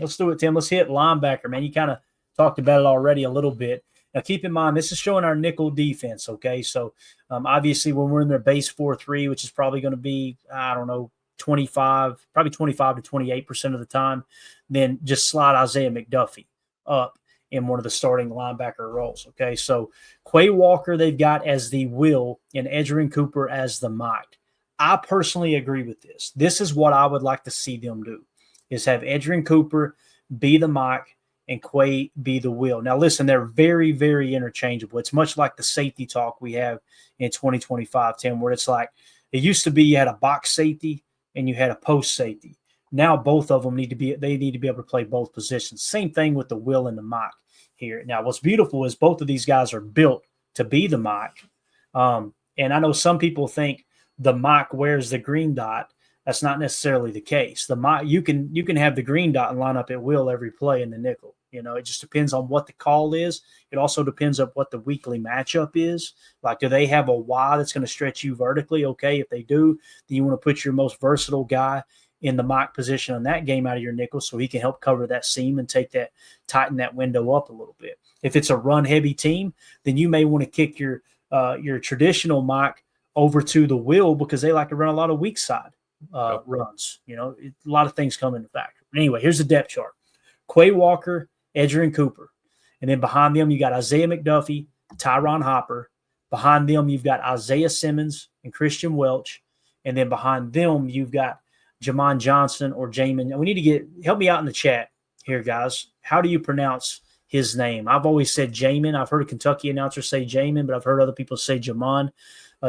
Let's do it, Tim. Let's hit linebacker, man. You kind of talked about it already a little bit. Now, keep in mind, this is showing our nickel defense, okay? So, obviously, when we're in their base 4-3, which is probably going to be, I don't know, 25 to 28% of the time, then just slide Isaiah McDuffie up in one of the starting linebacker roles, okay? So, Quay Walker, they've got as the Will and Edgerrin Cooper as the Mike. I personally agree with this. This is what I would like to see them do, is have Edgerrin Cooper be the Mike and Quay be the Will. Now, listen, they're very, very interchangeable. It's much like the safety talk we have in 2025, Tim, where it's like it used to be you had a box safety and you had a post safety. Now both of them need to be able to play both positions. Same thing with the Will and the Mike here. Now, what's beautiful is both of these guys are built to be the Mike. And I know some people think the Mike wears the green dot. That's not necessarily the case. The Mike, you can have the green dot and line up at will every play in the nickel. You know, it just depends on what the call is. It also depends on what the weekly matchup is. Like, do they have a Y that's going to stretch you vertically? Okay, if they do, then you want to put your most versatile guy in the Mike position on that game out of your nickel so he can help cover that seam and tighten that window up a little bit. If it's a run-heavy team, then you may want to kick your traditional Mike over to the Will because they like to run a lot of weak side runs. You know, a lot of things come into factor. Anyway, here's the depth chart. Quay Walker, Edgerrin Cooper. And then behind them, you got Isaiah McDuffie, Tyron Hopper. Behind them, you've got Isaiah Simmons and Christian Welch. And then behind them, you've got Jamon Johnson or Jamin. We need to help me out in the chat here, guys. How do you pronounce his name? I've always said Jamin. I've heard a Kentucky announcer say Jamin, but I've heard other people say Jamon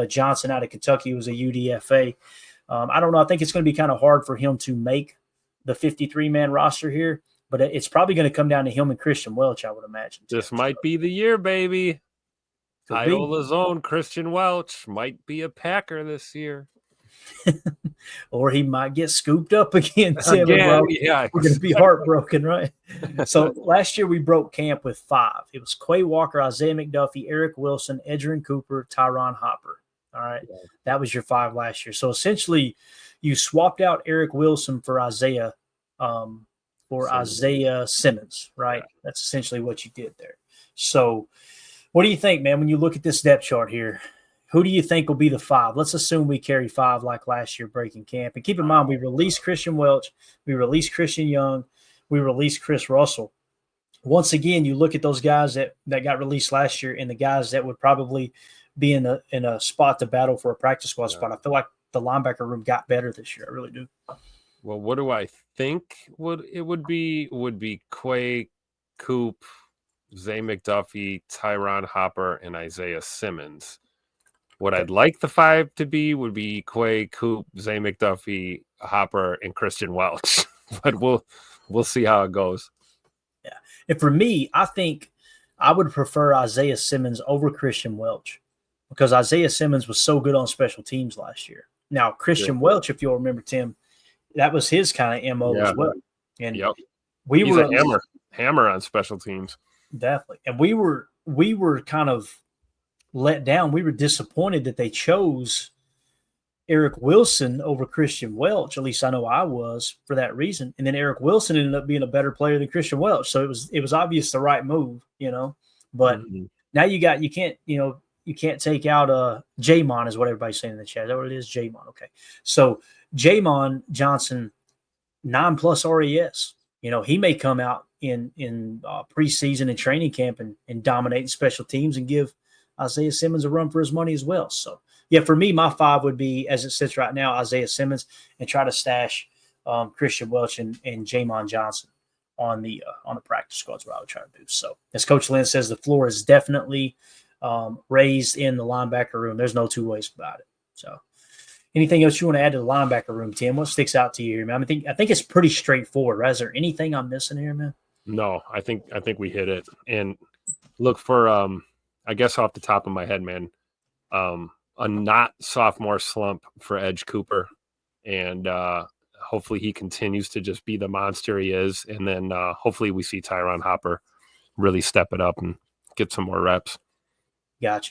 Johnson out of Kentucky, who was a UDFA. I don't know. I think it's going to be kind of hard for him to make the 53-man roster here, but it's probably going to come down to him and Christian Welch, I would imagine. This might be the year, baby. Iola's own Christian Welch might be a Packer this year. Or he might get scooped up again. Tim. We're going to be heartbroken, right? So last year we broke camp with 5. It was Quay Walker, Isaiah McDuffie, Eric Wilson, Edgerrin Cooper, Tyron Hopper. All right. Yeah. That was your 5 last year. So essentially you swapped out Eric Wilson for Isaiah Simmons, right? Yeah. That's essentially what you did there. So what do you think, man, when you look at this depth chart here? Who do you think will be the 5? Let's assume we carry 5 like last year breaking camp. And keep in mind, we released Christian Welch, we released Christian Young, we released Chris Russell. Once again, you look at those guys that got released last year and the guys that would probably be in a spot to battle for a practice squad spot. I feel like the linebacker room got better this year. I really do. Well, what do I think would be Quay, Coop, Zay McDuffie, Tyron Hopper, and Isaiah Simmons. What I'd like the 5 to be would be Quay, Coop, Zay McDuffie, Hopper, and Christian Welch. But we'll see how it goes. Yeah. And for me, I think I would prefer Isaiah Simmons over Christian Welch because Isaiah Simmons was so good on special teams last year. Now, Christian Welch, if you'll remember, Tim, that was his kind of MO as well. And he's a hammer on special teams. Definitely. And we were kind of let down. We were disappointed that they chose Eric Wilson over Christian Welch. At least I know I was for that reason. And then Eric Wilson ended up being a better player than Christian Welch. So it was obvious the right move, you know. But now you can't take out Jamon is what everybody's saying in the chat. Is that what it is? Jamon. Okay. So Jamon Johnson, 9+ RES. You know, he may come out in preseason and training camp and dominate special teams and give Isaiah Simmons a run for his money as well. So, yeah, for me, my 5 would be, as it sits right now, Isaiah Simmons and try to stash Christian Welch and Jamon Johnson on the practice squad is what I would try to do. So, as Coach Lynn says, the floor is definitely raised in the linebacker room. There's no two ways about it. So, anything else you want to add to the linebacker room, Tim? What sticks out to you here, man? I think it's pretty straightforward, right? Is there anything I'm missing here, man? No, I think we hit it. And look for I guess off the top of my head, man, a not sophomore slump for Edge Cooper. And hopefully he continues to just be the monster he is. And then hopefully we see Tyron Hopper really step it up and get some more reps. Gotcha.